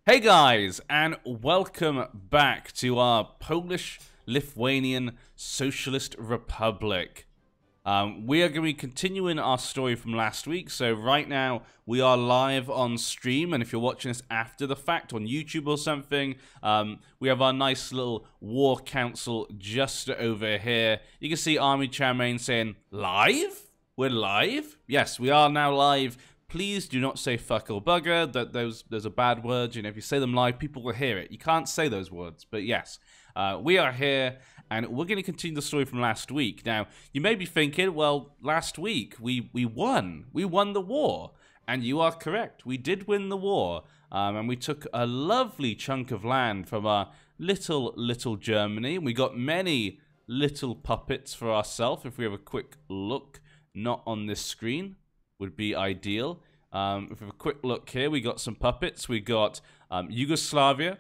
Hey guys, and welcome back to our Polish-Lithuanian Socialist Republic. We are going to be continuing our story from last week, so right now we are live on stream, and if you're watching this after the fact on YouTube or something, we have our nice little war council just over here. You can see Army Chairman saying, live? We're live? Yes, we are now live. Please do not say fuck or bugger. Those are bad words. You know, if you say them live, people will hear it. You can't say those words. But yes, we are here, and we're going to continue the story from last week. Now, you may be thinking, well, last week we won. We won the war. And you are correct. We did win the war. And we took a lovely chunk of land from our little Germany. We got many little puppets for ourselves. If we have a quick look, not on this screen, would be ideal. If we have a quick look here, we got some puppets. We got Yugoslavia.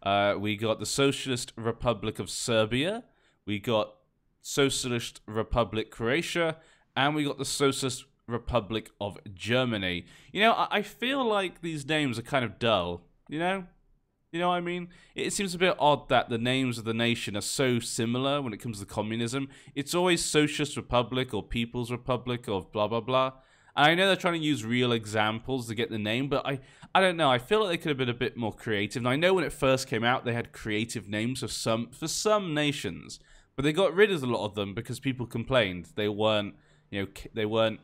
We got the Socialist Republic of Serbia. We got Socialist Republic Croatia. And we got the Socialist Republic of Germany. You know, I feel like these names are kind of dull. You know? You know what I mean? It seems a bit odd that the names of the nation are so similar when it comes to communism. It's always Socialist Republic or People's Republic or blah, blah, blah. And I know they're trying to use real examples to get the name, but I don't know. I feel like they could have been a bit more creative. And I know when it first came out, they had creative names for some nations, but they got rid of a lot of them because people complained they weren't, you know, they weren't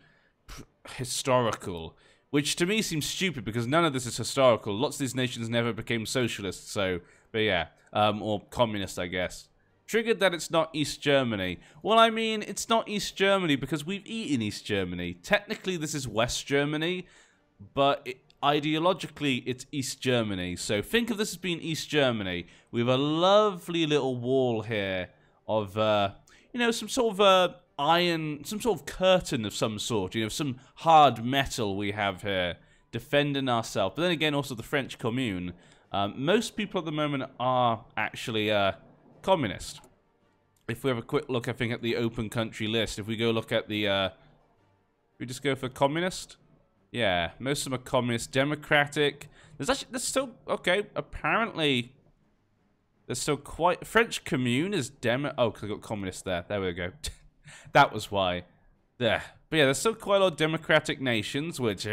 historical. Which to me seems stupid because none of this is historical. Lots of these nations never became socialist, so, but yeah, or communist, I guess. Triggered that it's not East Germany. Well, I mean, it's not East Germany because we've eaten East Germany. Technically, this is West Germany, but ideologically, it's East Germany. So think of this as being East Germany. We have a lovely little wall here of, you know, some sort of iron, some sort of curtain of some sort, you know, some hard metal we have here defending ourselves. But then again, also the French Commune. Most people at the moment are actually communist. If we have a quick look, I think, at the open country list, if we go look at the, we just go for communist? Yeah, most of them are communist, democratic. There's still, okay, apparently, there's still quite, French Commune is oh, because I got communist there. There we go. That was why. There. But yeah, there's still quite a lot of democratic nations, which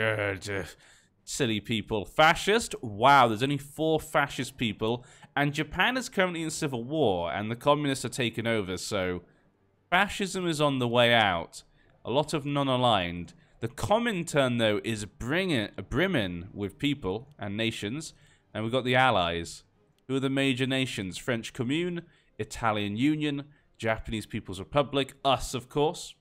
silly people. Fascist? Wow, there's only 4 fascist people. And Japan is currently in civil war, and the communists are taking over, so fascism is on the way out. A lot of non-aligned. The Comintern, though, is brimming with people and nations. And we've got the Allies. Who are the major nations? French Commune, Italian Union, Japanese People's Republic, us, of course,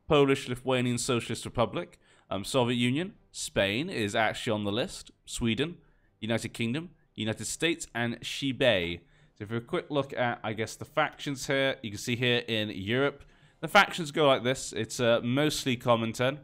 Polish-Lithuanian Socialist Republic, Soviet Union, Spain is actually on the list, Sweden, United Kingdom, United States, and Shibei. So if we have a quick look at, I guess, the factions here, you can see here in Europe, the factions go like this. It's mostly Comintern.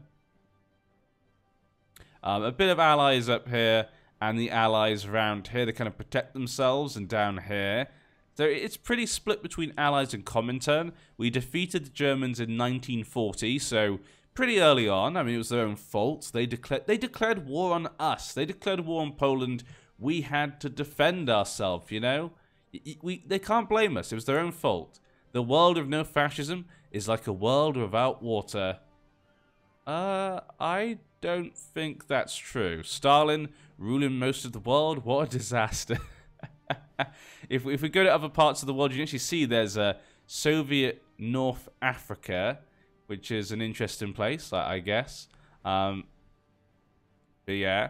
A bit of allies up here, and the allies around here, they kind of protect themselves, and down here. So it's pretty split between Allies and Comintern. We defeated the Germans in 1940, so pretty early on. I mean, it was their own fault. They declared war on us. They declared war on Poland. We had to defend ourselves, you know? They can't blame us. It was their own fault. The world of no fascism is like a world without water. I don't think that's true. Stalin ruling most of the world? What a disaster. If we go to other parts of the world, you can actually see there's a Soviet North Africa, which is an interesting place, I guess. But yeah.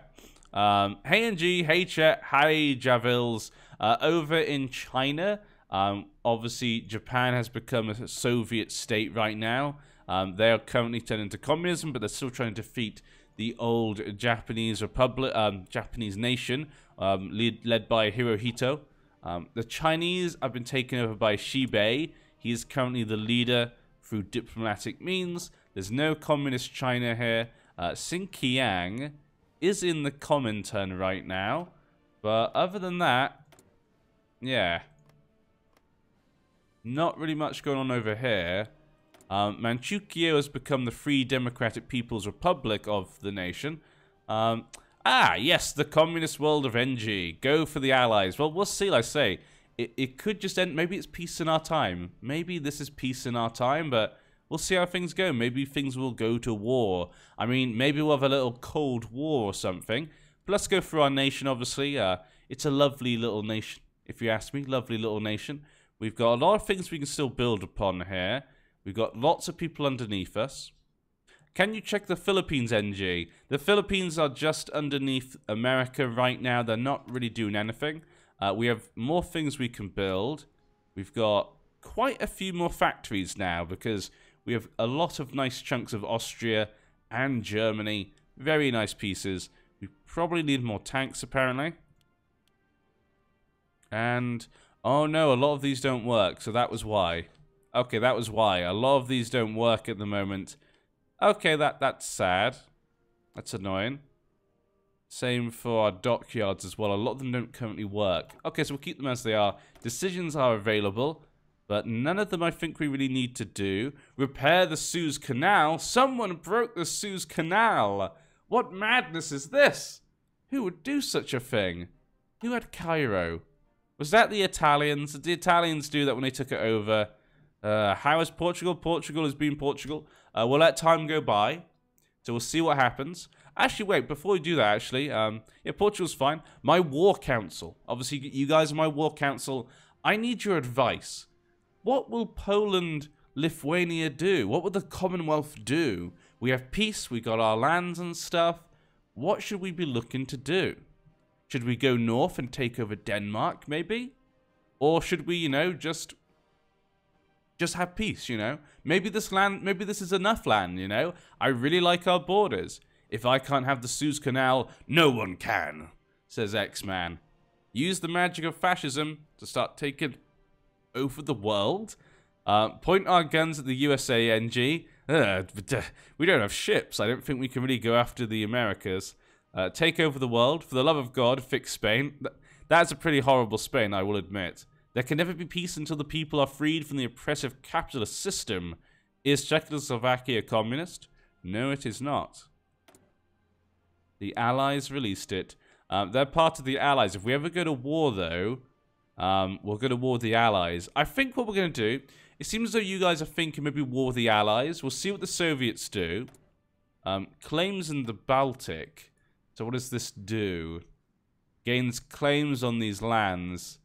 Hey NG, hey Chet, hi Javils. Over in China, obviously Japan has become a Soviet state right now. They are currently turning to communism, but they're still trying to defeat the old Japanese republic, Japanese nation, led by Hirohito. The Chinese have been taken over by Shibei. He is currently the leader through diplomatic means. There's no communist China here. Xinjiang is in the Comintern right now. But other than that, yeah. Not really much going on over here. Manchukuo has become the Free Democratic People's Republic of the nation. Ah, yes, the communist world of NG. Go for the Allies. Well, we'll see, like I say. It could just end... Maybe it's peace in our time. Maybe this is peace in our time, but we'll see how things go. Maybe things will go to war. I mean, maybe we'll have a little Cold War or something. But let's go through our nation, obviously. It's a lovely little nation, if you ask me. Lovely little nation. We've got a lot of things we can still build upon here. We've got lots of people underneath us. Can you check the Philippines, NG? The Philippines are just underneath America right now. They're not really doing anything. We have more things we can build. We've got quite a few more factories now because we have a lot of nice chunks of Austria and Germany. Very nice pieces. We probably need more tanks, apparently. And, oh no, a lot of these don't work, so that was why. Okay, that was why. A lot of these don't work at the moment. Okay, that's sad. That's annoying. Same for our dockyards as well. A lot of them don't currently work. Okay, so we'll keep them as they are. Decisions are available, but none of them I think we really need to do. Repair the Suez Canal? Someone broke the Suez Canal! What madness is this? Who would do such a thing? Who had Cairo? Was that the Italians? Did the Italians do that when they took it over? How is Portugal? Portugal has been Portugal. We'll let time go by. So we'll see what happens. Actually, wait, before we do that, actually, yeah, Portugal's fine. My war council. Obviously, you guys are my war council. I need your advice. What will Poland, Lithuania do? What will the Commonwealth do? We have peace, we got our lands and stuff. What should we be looking to do? Should we go north and take over Denmark, maybe? Or should we, you know, just have peace, you know? Maybe this is enough land, you know? I really like our borders. If I can't have the Suez Canal, no one can, says X-Man. Use the magic of fascism to start taking over the world. Point our guns at the USA, NG. We don't have ships. I don't think we can really go after the Americas. Take over the world. For the love of God, fix Spain. That's a pretty horrible Spain, I will admit. There can never be peace until the people are freed from the oppressive capitalist system. Is Czechoslovakia communist? No, it is not. The Allies released it. They're part of the Allies. If we ever go to war, though, we'll go to war with the Allies. I think what we're going to do, it seems as though you guys are thinking maybe war with the Allies. We'll see what the Soviets do. Claims in the Baltic. So what does this do? Gains claims on these lands.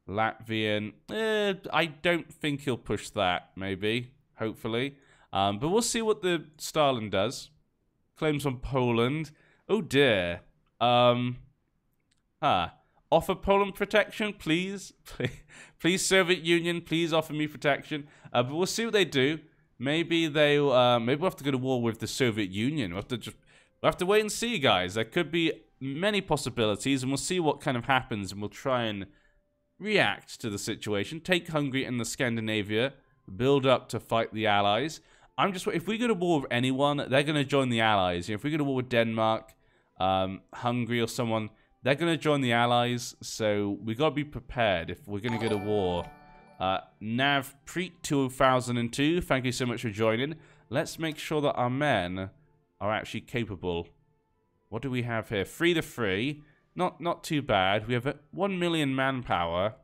Latvian. I don't think he'll push that, maybe. Hopefully. But we'll see what the Stalin does. Claims on Poland. Oh dear. Offer Poland protection, please. Please, Soviet Union, please offer me protection. But we'll see what they do. Maybe maybe we'll have to go to war with the Soviet Union. We'll have to wait and see, guys. There could be many possibilities, and we'll see what kind of happens, and we'll try and react to the situation. Take Hungary and the Scandinavia. Build up to fight the Allies. If we go to war with anyone, they're going to join the Allies. You know, if we go to war with Denmark, Hungary or someone, they're going to join the Allies. So we got to be prepared if we're going to go to war. Nav Preet 2002, thank you so much for joining. Let's make sure that our men are actually capable. What do we have here? Free the free. Not too bad. We have 1 million manpower.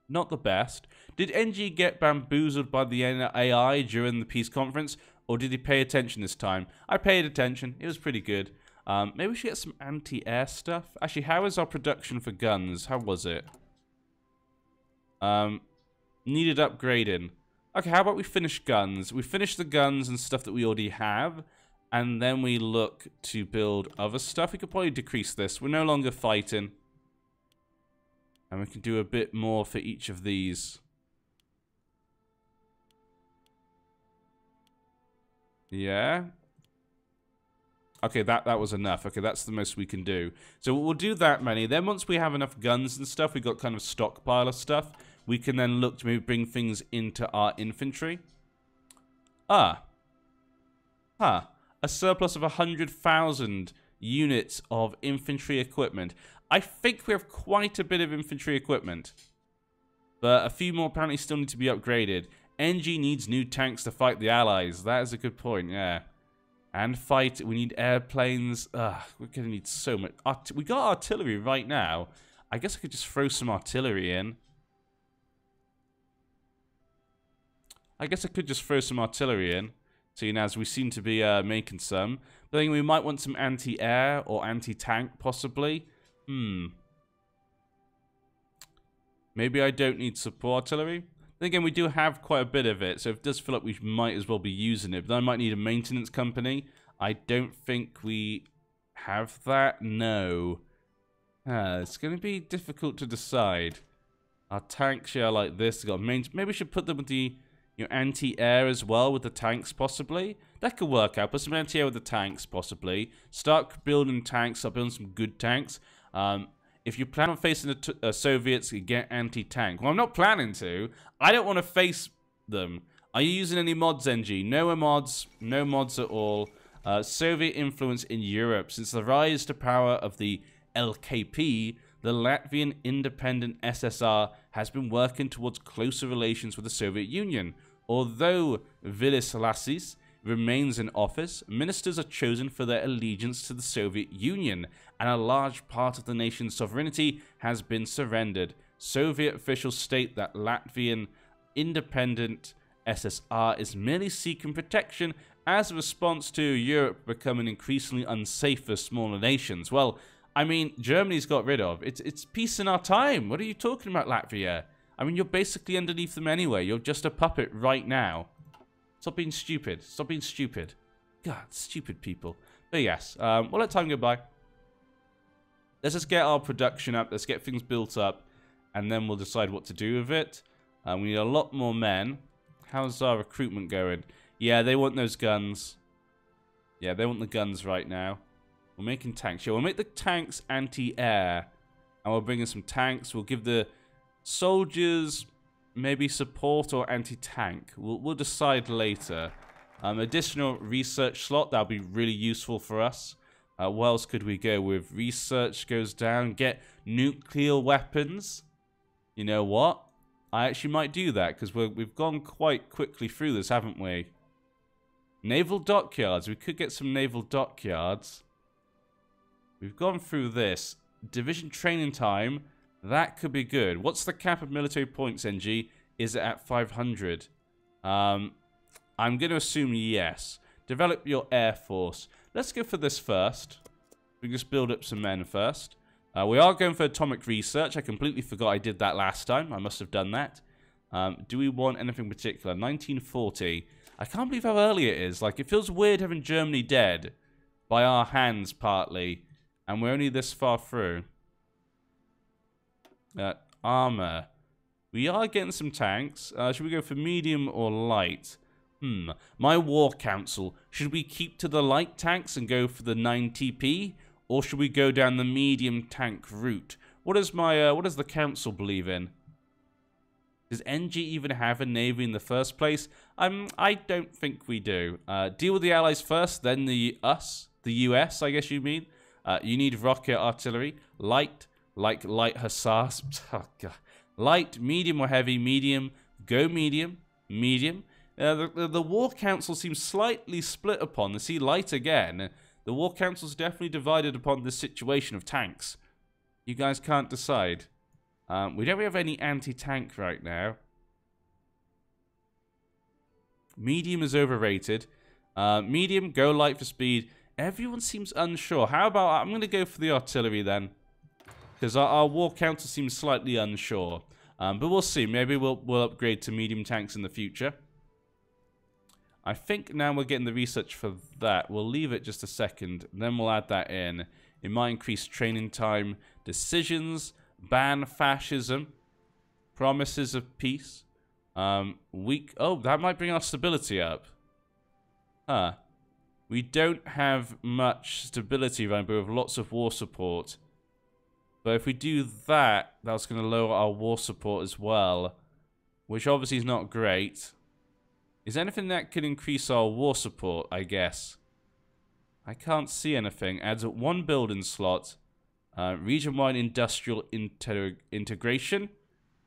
Not the best. Did NG get bamboozled by the AI during the peace conference, or did he pay attention this time? I paid attention. It was pretty good. Maybe we should get some anti-air stuff. Actually, how is our production for guns? How was it? Needed upgrading. Okay, how about we finish guns? We finish the guns and stuff that we already have, and then we look to build other stuff. We could probably decrease this. We're no longer fighting. And we can do a bit more for each of these. Yeah. Okay, that was enough. Okay, that's the most we can do. So we'll do that many. Then once we have enough guns and stuff, we got kind of stockpile of stuff, we can then look to maybe bring things into our infantry. A surplus of 100,000 units of infantry equipment. I think we have quite a bit of infantry equipment. But a few more apparently still need to be upgraded. NG needs new tanks to fight the Allies. That is a good point, yeah. And fight. We need airplanes. We're going to need so much. We got artillery right now. I guess I could just throw some artillery in. Seeing as we seem to be making some. But I think we might want some anti-air or anti-tank, possibly. Maybe I don't need support artillery. Then again, we do have quite a bit of it, so if it does feel like we might as well be using it. But I might need a maintenance company. I don't think we have that. No. It's going to be difficult to decide. Our tanks here are like this. Maybe we should put them with the anti-air as well, with the tanks, possibly. That could work out. Put some anti-air with the tanks, possibly. Start building tanks. Start building some good tanks. If you plan on facing the Soviets, you get anti-tank. Well, I'm not planning to. I don't want to face them. Are you using any mods, NG? No mods. No mods at all. Soviet influence in Europe. Since the rise to power of the LKP, the Latvian independent SSR has been working towards closer relations with the Soviet Union. Although Vilis Lasis remains in office, ministers are chosen for their allegiance to the Soviet Union, and a large part of the nation's sovereignty has been surrendered. Soviet officials state that Latvian independent SSR is merely seeking protection as a response to Europe becoming increasingly unsafe for smaller nations. Well, I mean, Germany's got rid of. It's peace in our time. What are you talking about, Latvia? I mean, you're basically underneath them anyway. You're just a puppet right now. Stop being stupid. Stop being stupid. God, stupid people. But yes, we'll let time go by. Let's just get our production up. Let's get things built up. And then we'll decide what to do with it. We need a lot more men. How's our recruitment going? Yeah, they want those guns. Yeah, they want the guns right now. We're making tanks. Yeah, we'll make the tanks anti-air. And we'll bring in some tanks. We'll give the soldiers maybe support or anti-tank. We'll decide later. Additional research slot. That'll be really useful for us. What else could we go with? Research goes down. Get nuclear weapons. You know what? I actually might do that because we've gone quite quickly through this, haven't we? Naval dockyards. We could get some naval dockyards. We've gone through this. Division training time. That could be good. What's the cap of military points, NG? Is it at 500? I'm going to assume yes. Develop your air force. Let's go for this first. We just build up some men first. We are going for atomic research. I completely forgot I did that last time. I must have done that. Do we want anything particular? 1940. I can't believe how early it is. Like, it feels weird having Germany dead by our hands, partly. And we're only this far through. Armor. We are getting some tanks. Should we go for medium or light? My war council. Should we keep to the light tanks and go for the 9TP? Or should we go down the medium tank route? What does the council believe in? Does NG even have a navy in the first place? I don't think we do. Deal with the allies first, then the US, I guess you mean. You need rocket artillery. Light, like light hussars. Oh, God. Light, medium or heavy. Medium. Go medium. Medium. The War Council seems slightly split upon. The see light again. The War Council's definitely divided upon this situation of tanks. You guys can't decide. We don't have any anti-tank right now. Medium is overrated. Medium, go light for speed. Everyone seems unsure. How about I'm going to go for the artillery then. Because our War Council seems slightly unsure. But we'll see. Maybe we'll upgrade to medium tanks in the future. I think now we're getting the research for that. We'll leave it just a second. Then we'll add that in. It might increase training time. Decisions. Ban fascism. Promises of peace. Oh, that might bring our stability up. Huh. We don't have much stability right, but we have lots of war support. But if we do that, that's going to lower our war support as well. Which obviously is not great. Is there anything that could increase our war support, I guess? I can't see anything. Adds up 1 building slot. Region-wide industrial integration.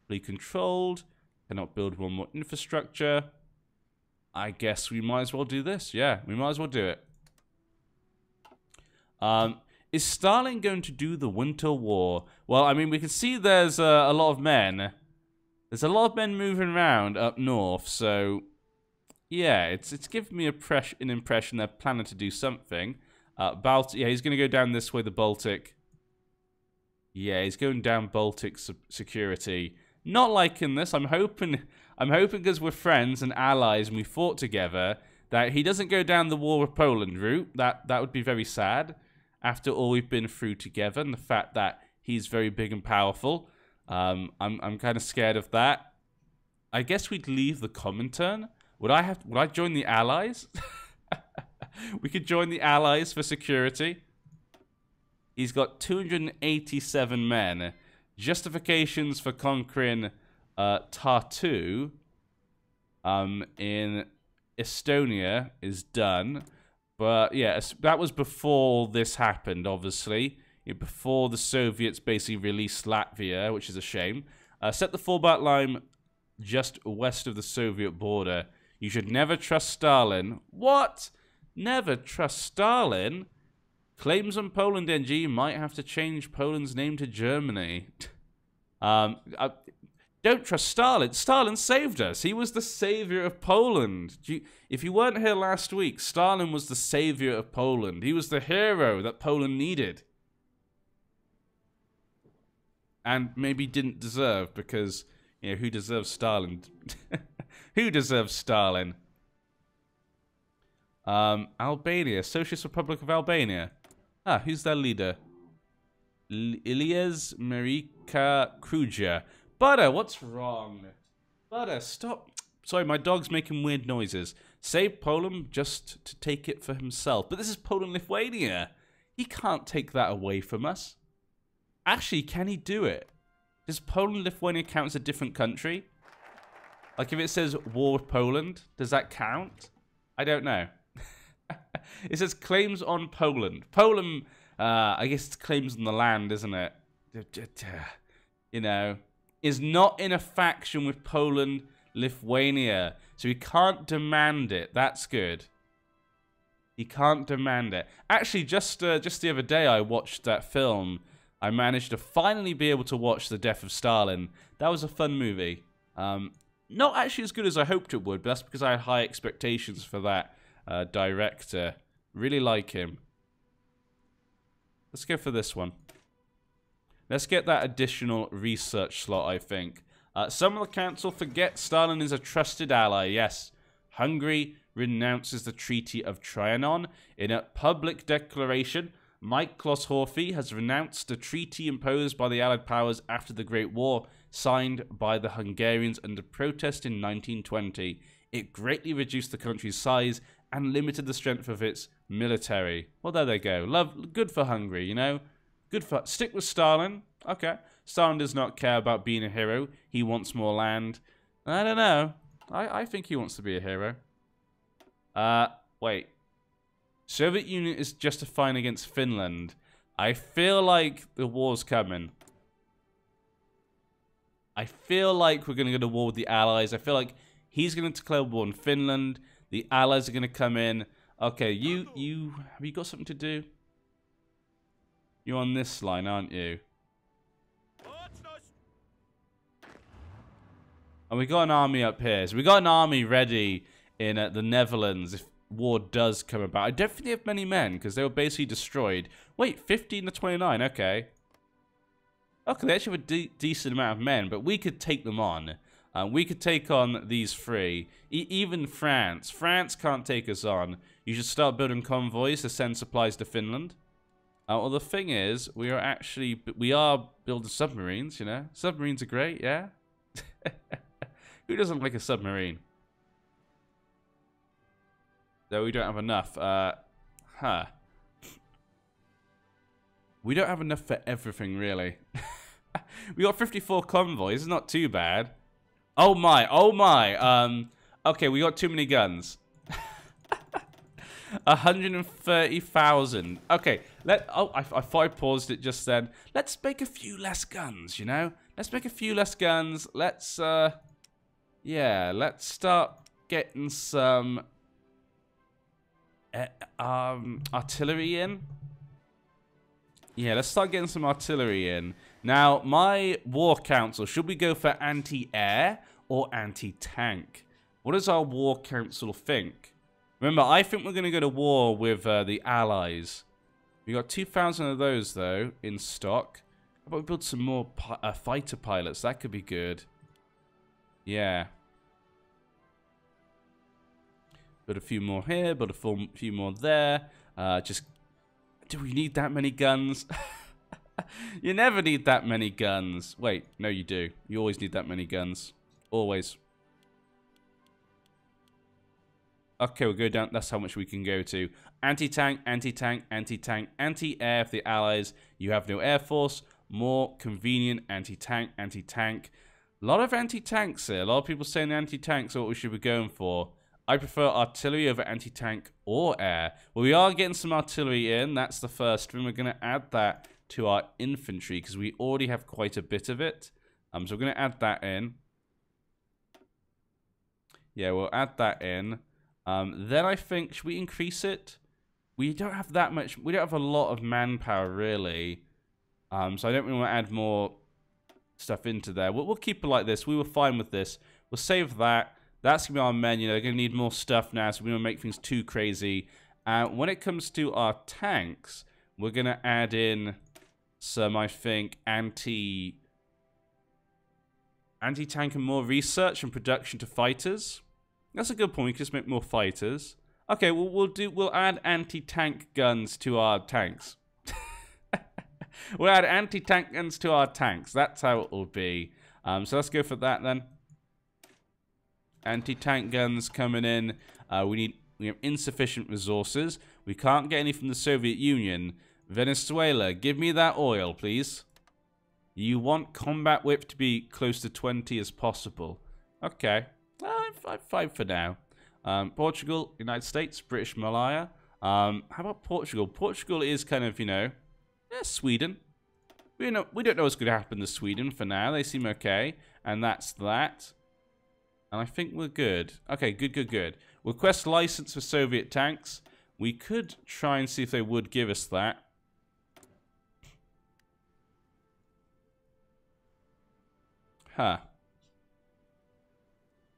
Fully controlled. Cannot build 1 more infrastructure. I guess we might as well do this. Yeah, we might as well do it. Is Stalin going to do the Winter War? Well, I mean, we can see there's a lot of men. There's a lot of men moving around up north, so yeah, it's giving me an impression they're planning to do something. Yeah, he's going to go down this way, the Baltic. Yeah, he's going down Baltic security. Not liking this. I'm hoping because we're friends and allies and we fought together that he doesn't go down the War with Poland route. That would be very sad. After all we've been through together and the fact that he's very big and powerful. I'm kind of scared of that. I guess we'd leave the Comintern. Would I join the Allies? We could join the Allies for security. He's got 287 men. Justifications for conquering Tartu in Estonia is done. But yeah, that was before this happened, obviously. Before the Soviets basically released Latvia, which is a shame. Set the fallback line just west of the Soviet border. You should never trust Stalin. What? Never trust Stalin? Claims on Poland NG might have to change Poland's name to Germany. Don't trust Stalin. Stalin saved us. He was the savior of Poland. If you weren't here last week, Stalin was the savior of Poland. He was the hero that Poland needed. And maybe didn't deserve because, you know, who deserves Stalin? Who deserves Stalin? Albania, Socialist Republic of Albania. Ah, who's their leader? Ilyas Marika Kruja. Butter, what's wrong? Butter, stop. Sorry, my dog's making weird noises. Save Poland just to take it for himself. But this is Poland-Lithuania. He can't take that away from us. Actually, can he do it? Does Poland-Lithuania count as a different country? Like if it says war with Poland, does that count? I don't know. It says claims on Poland. Poland, I guess it's claims on the land, isn't it? You know, is not in a faction with Poland, Lithuania. So he can't demand it. That's good. He can't demand it. Actually, just the other day I watched that film. I managed to finally be able to watch The Death of Stalin. That was a fun movie. Not actually as good as I hoped it would, but that's because I had high expectations for that director. Really like him. Let's go for this one. Let's get that additional research slot, I think. Some of the council forget Stalin is a trusted ally. Yes. Hungary renounces the Treaty of Trianon. In a public declaration, Mike Kloss-Horthy has renounced the treaty imposed by the Allied powers after the Great War, signed by the Hungarians under protest in 1920. It greatly reduced the country's size and limited the strength of its military. Well, there they go. Good for Hungary, you know? Good for... Stick with Stalin. Okay. Stalin does not care about being a hero. He wants more land. I don't know. I think he wants to be a hero. Wait. Soviet Union is justifying against Finland. I feel like the war's coming. I feel like we're going to go to war with the Allies. I feel like he's going to declare war on Finland. The Allies are going to come in. Okay, you have you got something to do? You're on this line, aren't you? And we got an army up here. So we got an army ready in the Netherlands if war does come about. I don't think they have many men because they were basically destroyed. Wait, 15 to 29, okay. Okay, they actually have a decent amount of men, but we could take them on. We could take on these three. Even France. France can't take us on. You should start building convoys to send supplies to Finland. Well, the thing is, we are building submarines, you know. Submarines are great, yeah? Who doesn't like a submarine? Though we don't have enough. We don't have enough for everything, really. We got 54 convoys. It's not too bad. Oh my, oh my. Okay, we got too many guns. 130,000. Okay, I thought I paused it just then. Let's make a few less guns, you know? Let's make a few less guns. Let's, yeah, let's start getting some... artillery in. Yeah, let's start getting some artillery in. Now, my war council, should we go for anti-air or anti-tank? What does our war council think? Remember, I think we're going to go to war with the Allies. We got 2,000 of those, though, in stock. How about we build some more fighter pilots? That could be good. Yeah. Build a few more here, build a few more there. Do we need that many guns? You never need that many guns. Wait, no you do. You always need that many guns. Always. Okay, we'll go down. That's how much we can go to. Anti-tank, anti-tank, anti-tank, anti-air for the Allies. You have no air force. More convenient anti-tank, anti-tank. A lot of anti-tanks here. A lot of people saying anti-tanks are what we should be going for. I prefer artillery over anti-tank or air. Well, we are getting some artillery in. That's the first thing. We're going to add that to our infantry because we already have quite a bit of it. So we're going to add that in. Yeah, we'll add that in. Then I think, should we increase it? We don't have that much. We don't have a lot of manpower, really. So I don't really want to add more stuff into there. We'll keep it like this. We were fine with this. We'll save that. That's going to be our men. You know, they're going to need more stuff now, so we don't make things too crazy. When it comes to our tanks, we're going to add in some, I think, anti-tank and more research and production to fighters. That's a good point. We can just make more fighters. Okay, well, we'll add anti-tank guns to our tanks. We'll add anti-tank guns to our tanks. That's how it will be. So let's go for that then. Anti-tank guns coming in. We have insufficient resources. We can't get any from the Soviet Union. Venezuela, give me that oil, please. You want combat whip to be close to 20 as possible. Okay. 5 for now. Portugal, United States, British Malaya. How about Portugal? Portugal is kind of, you know, Sweden. We don't know what's going to happen to Sweden for now. They seem okay. And that's that. And I think we're good. Okay, good. Request license for Soviet tanks. We could try and see if they would give us that. Huh.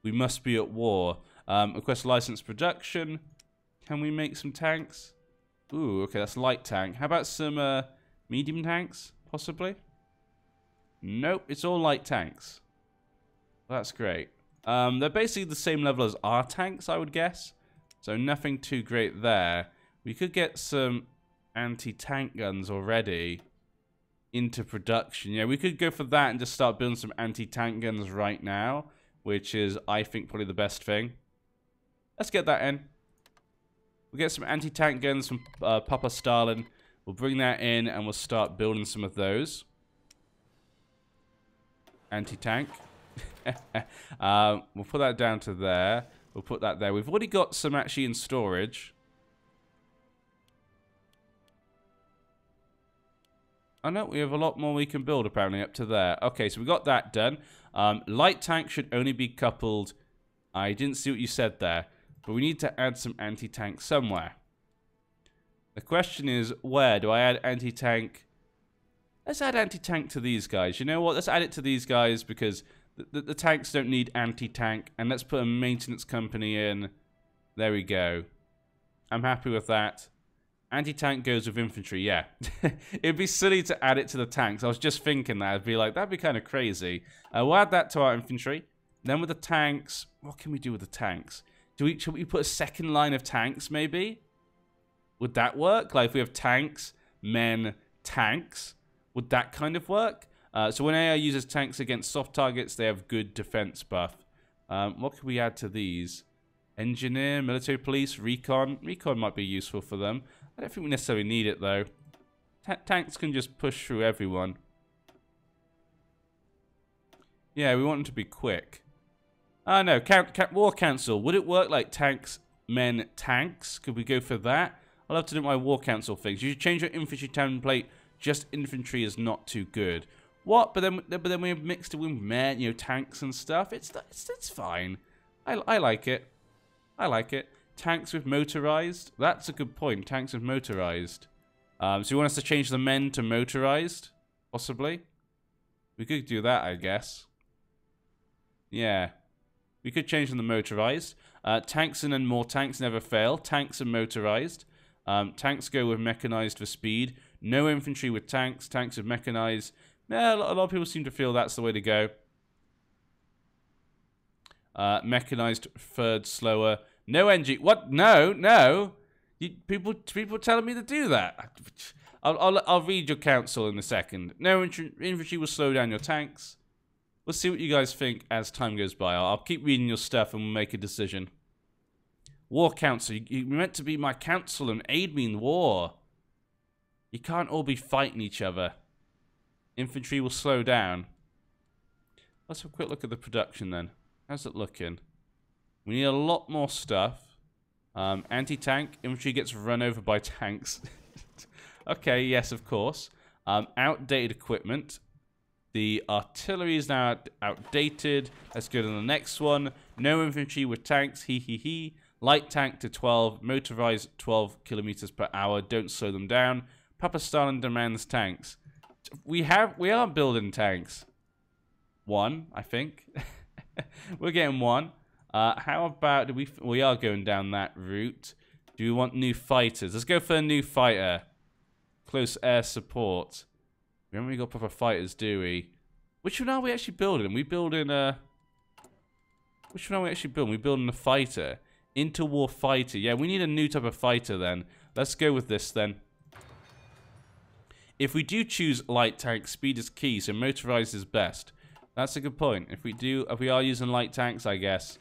We must be at war. Request license production. Can we make some tanks? Ooh, okay, that's light tank. How about some medium tanks, possibly? Nope, it's all light tanks. That's great. They're basically the same level as our tanks, I would guess. So nothing too great there. We could get some anti-tank guns already into production. Yeah, we could go for that and just start building some anti-tank guns right now, which is, I think, probably the best thing. Let's get that in. We'll get some anti-tank guns from Papa Stalin. We'll bring that in and we'll start building some of those. Anti-tank. We'll put that down to there. We'll put that there. We've already got some actually in storage. Oh no, we have a lot more we can build apparently up to there. Okay, so we got that done. Light tank should only be coupled. I didn't see what you said there. But we need to add some anti-tank somewhere. The question is, where? Do I add anti-tank? Let's add anti-tank to these guys. You know what? Let's add it to these guys because the tanks don't need anti-tank. And let's put a maintenance company in. There we go. I'm happy with that. Anti-tank goes with infantry, yeah. It'd be silly to add it to the tanks. I was just thinking that. I'd be like, that'd be kind of crazy. We'll add that to our infantry. Then with the tanks, what can we do with the tanks? Should we put a second line of tanks, maybe? Would that work? Like, if we have tanks, men, tanks, would that kind of work? So when AI uses tanks against soft targets, they have good defense buff. What can we add to these? Engineer, military police, recon. Recon might be useful for them. I don't think we necessarily need it, though. Tanks can just push through everyone. Yeah, we want them to be quick. Oh, no. War Council. Would it work like tanks, men, tanks? Could we go for that? I'll have to do my War Council things. You should change your infantry template. Just infantry is not too good. What? But then we have mixed it with men, you know, tanks and stuff. It's fine. I like it. I like it. Tanks with motorized. That's a good point. Tanks with motorized. So you want us to change the men to motorized? Possibly? We could do that, I guess. Yeah. We could change them to motorized. Tanks and then more tanks never fail. Tanks and motorized. Tanks go with mechanized for speed. No infantry with tanks. Tanks with mechanized. Yeah, a lot of people seem to feel that's the way to go. Mechanized third slower. No NG. What? No, no. People telling me to do that. I'll read your counsel in a second. No infantry will slow down your tanks. We'll see what you guys think as time goes by. I'll keep reading your stuff and we'll make a decision. War council. You're meant to be my council and aid me in war. You can't all be fighting each other. Infantry will slow down. Let's have a quick look at the production then. How's it looking? We need a lot more stuff. Anti-tank. Infantry gets run over by tanks. Okay, yes, of course. Outdated equipment. The artillery is now outdated. Let's go to the next one. No infantry with tanks. Hee hee hee. Light tank to 12. Motorized 12 kilometers per hour. Don't slow them down. Papa Stalin demands tanks. We are building tanks. One, I think. We're getting one. How about we are going down that route. Do we want new fighters? Let's go for a new fighter. Close air support. We haven't really got proper fighters, do we? Which one are we actually building? We building a... Which one are we actually building? We're building a fighter. Interwar fighter. Yeah, we need a new type of fighter then. Let's go with this then. If we do choose light tank, speed is key, so motorized is best. That's a good point. If we are using light tanks, I guess.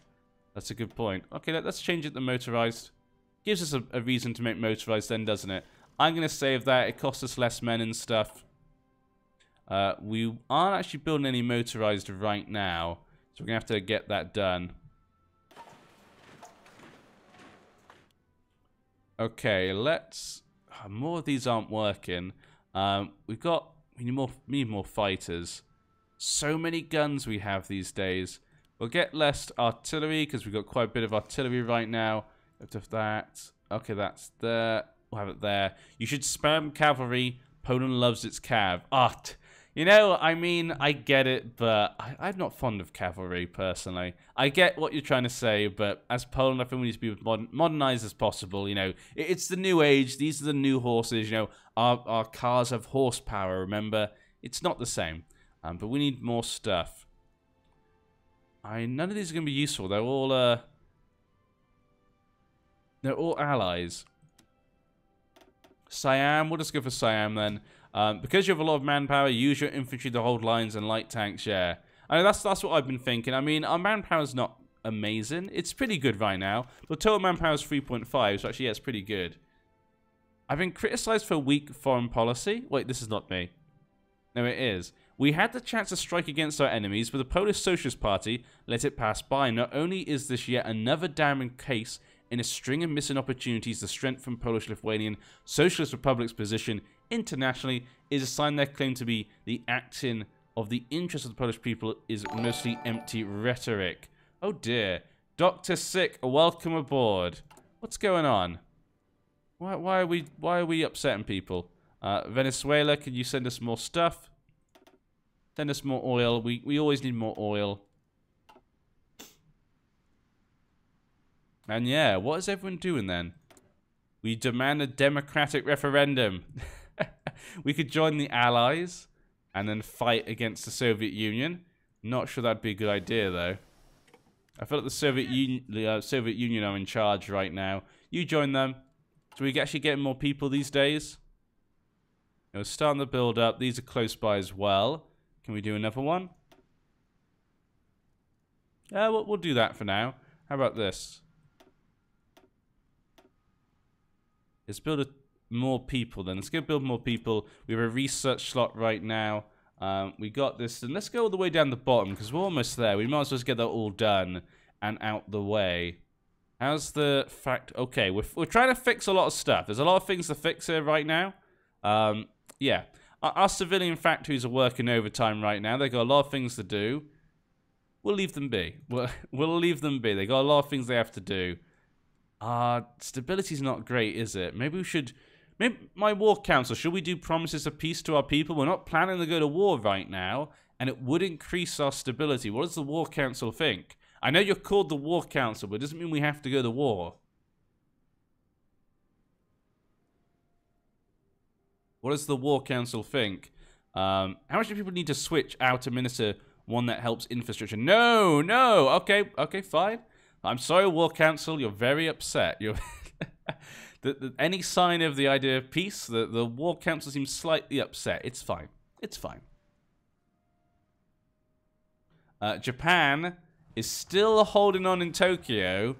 That's a good point. Okay, let's change it to motorized. Gives us a reason to make motorized then, doesn't it? I'm going to save that. It costs us less men and stuff. We aren't actually building any motorized right now, so we're going to have to get that done. Okay, let's... more of these aren't working. We need more fighters. So many guns we have these days. We'll get less artillery, because we've got quite a bit of artillery right now. Of that. Okay, that's there. We'll have it there. You should spam cavalry. Poland loves its cav. You know, I mean, I get it, but I'm not fond of cavalry, personally. I get what you're trying to say, but as Poland, I think we need to be as modernized as possible, you know. It's the new age. These are the new horses, you know. Our cars have horsepower, remember? It's not the same, but we need more stuff. None of these are going to be useful. They're all allies. Siam, we'll just go for Siam then. Because you have a lot of manpower, use your infantry to hold lines and light tanks, yeah. I mean, that's what I've been thinking. I mean, our manpower's not amazing. It's pretty good right now. But total manpower is 3.5, so actually, yeah, it's pretty good. I've been criticized for weak foreign policy. Wait, this is not me. No, it is. We had the chance to strike against our enemies, but the Polish Socialist Party let it pass by. Not only is this yet another damning case in a string of missing opportunities to strengthen Polish-Lithuanian Socialist Republic's position internationally is a sign their claim to be the acting of the interests of the Polish people is mostly empty rhetoric. Oh dear. Dr. Sick, welcome aboard. What's going on? Why are we upsetting people? Venezuela, can you send us more stuff? Send us more oil. We always need more oil. And yeah, what is everyone doing then? We demand a democratic referendum. We could join the Allies and then fight against the Soviet Union. Not sure that'd be a good idea though. I feel like the Soviet Union are in charge right now. You join them. So we actually getting more people these days. We're starting to build up. These are close by as well. Can we do another one? Yeah, we'll do that for now. How about this? Let's build more people then. Let's go build more people. We have a research slot right now. We got this. And let's go all the way down the bottom because we're almost there. We might as well just get that all done and out the way. How's the fact? Okay, we're trying to fix a lot of stuff. There's a lot of things to fix here right now. Yeah. Our civilian factories are working overtime right now. They've got a lot of things to do. We'll leave them be. We'll leave them be. They got a lot of things they have to do. Stability's not great, is it? Maybe we should Maybe my war council, should we do promises of peace to our people? We're not planning to go to war right now, and it would increase our stability. What does the war council think? I know you're called the war council, but it doesn't mean we have to go to war. What does the war council think? How much do people need to switch out to minister one that helps infrastructure? No, no. Okay, fine. I'm sorry, war council. You're very upset. You're any sign of the idea of peace, the war council seems slightly upset. It's fine. It's fine. Japan is still holding on in Tokyo.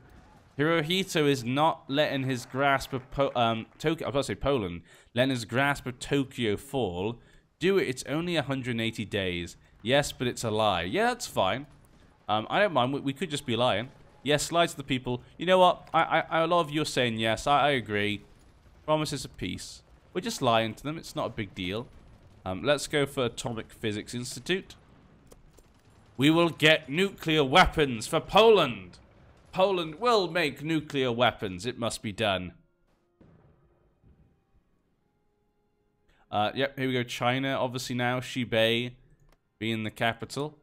Hirohito is not letting his grasp of Tokyo. I was about to say Poland. Letting his grasp of Tokyo fall. Do it. It's only 180 days. Yes, but it's a lie. Yeah, that's fine. I don't mind. We could just be lying. Yes, lie to the people. You know what? A lot of you are saying yes. I agree. Promises of peace. We're just lying to them. It's not a big deal. Let's go for Atomic Physics Institute. We will get nuclear weapons for Poland. Poland will make nuclear weapons. It must be done. Yep, here we go. China, obviously now. Xibei being the capital.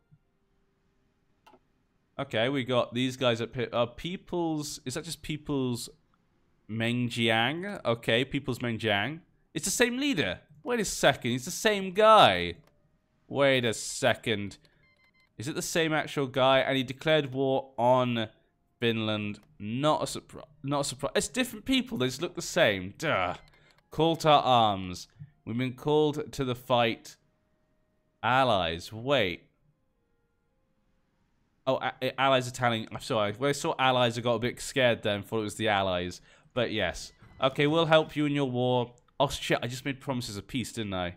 Okay, we got these guys up here. People's... Is that just People's Mengjiang? Okay, People's Mengjiang. It's the same leader. Wait a second. He's the same guy. Wait a second. Is it the same actual guy? And he declared war on Finland. Not a surprise. Not a surprise. It's different people. They just look the same. Duh. Call to arms. We've been called to the fight. Allies. Wait. Oh, allies are telling... I'm sorry. When I saw allies, I got a bit scared then. Thought it was the allies. But yes. Okay, we'll help you in your war. Oh, shit. I just made promises of peace, didn't I?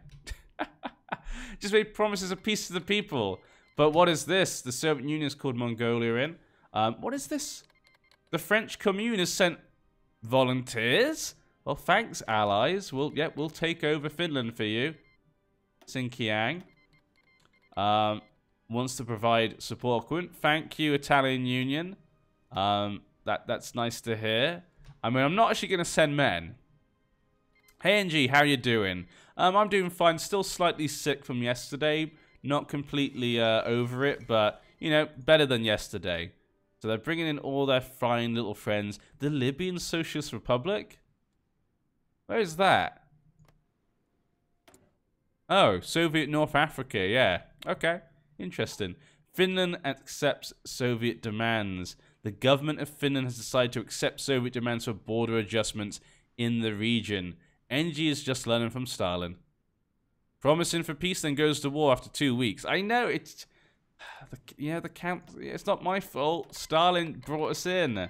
Just made promises of peace to the people. But what is this? The Soviet Union has called Mongolia in. What is this? The French Commune has sent volunteers? Well, thanks, allies. We'll take over Finland for you. Xinjiang. Wants to provide support equipment. Thank you, Italian Union. That's nice to hear. I mean, I'm not actually going to send men. Hey, NG, how you doing? I'm doing fine. Still slightly sick from yesterday. Not completely over it, but, you know, better than yesterday. So they're bringing in all their fine little friends. The Libyan Socialist Republic? Where is that? Oh, Soviet North Africa, yeah. Okay, interesting. Finland accepts Soviet demands. The government of Finland has decided to accept Soviet demands for border adjustments in the region. NG is just learning from Stalin. Promising for peace, then goes to war after 2 weeks. I know, it's... It's not my fault. Stalin brought us in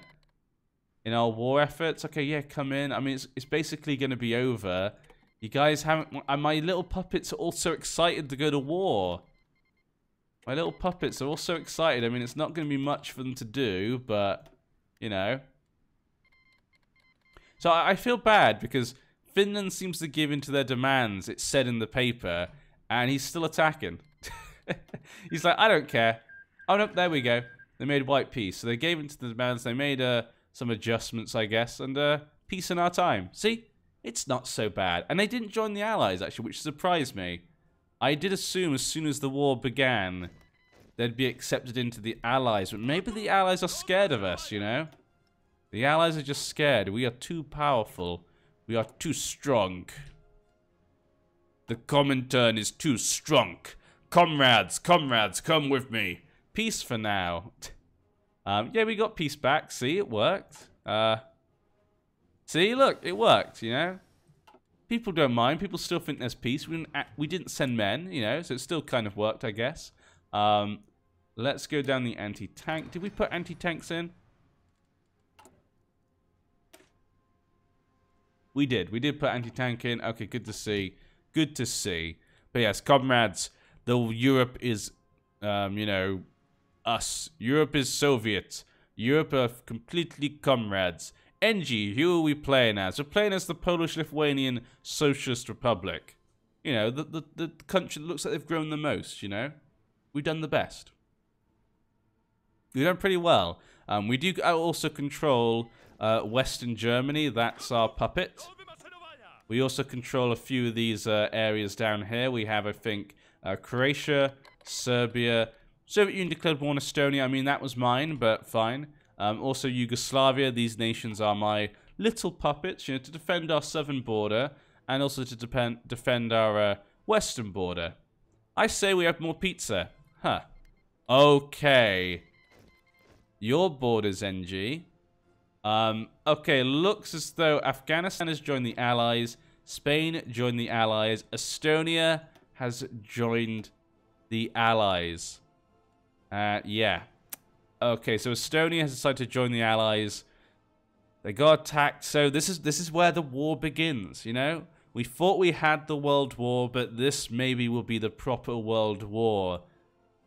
our war efforts. Okay, yeah, come in. I mean, it's basically going to be over. You guys haven't... And my little puppets are also excited to go to war. My little puppets are also excited. I mean, it's not going to be much for them to do, but, you know. So I feel bad because Finland seems to give in to their demands. It's said in the paper, and he's still attacking. He's like, I don't care. Oh, no, there we go. They made white peace. So they gave in to the demands. They made some adjustments, I guess, and peace in our time. See? It's not so bad. And they didn't join the Allies, actually, which surprised me. I did assume as soon as the war began, they'd be accepted into the Allies. But maybe the Allies are scared of us, you know? The Allies are just scared. We are too powerful. We are too strong. The Comintern is too strong. Comrades, come with me. Peace for now. Yeah, we got peace back. See, it worked. See, look, it worked, you know? People don't mind. People still think there's peace. We didn't send men, you know, so it still kind of worked, I guess. Let's go down the anti-tank. Did we put anti-tanks in? We did. We did put anti-tank in. Okay, good to see. Good to see. But yes, comrades, though Europe is, you know, us. Europe is Soviet. Europe are completely comrades. NG, who are we playing as? We're playing as the Polish-Lithuanian Socialist Republic. You know, the country that looks like they've grown the most, you know? We've done the best. We've done pretty well. We do also control Western Germany. That's our puppet. We also control a few of these areas down here. We have, I think, Croatia, Serbia, Soviet Union declared war on Estonia. I mean, that was mine, but fine. Also Yugoslavia. These nations are my little puppets, you know, to defend our southern border and also to defend our western border. I say we have more pizza. Huh. Okay. Your borders, NG. Okay, looks as though Afghanistan has joined the Allies. Spain joined the Allies. Estonia has joined the Allies. Yeah. Okay, so Estonia has decided to join the Allies. They got attacked. So this is where the war begins, you know? We thought we had the World War, but this maybe will be the proper World War.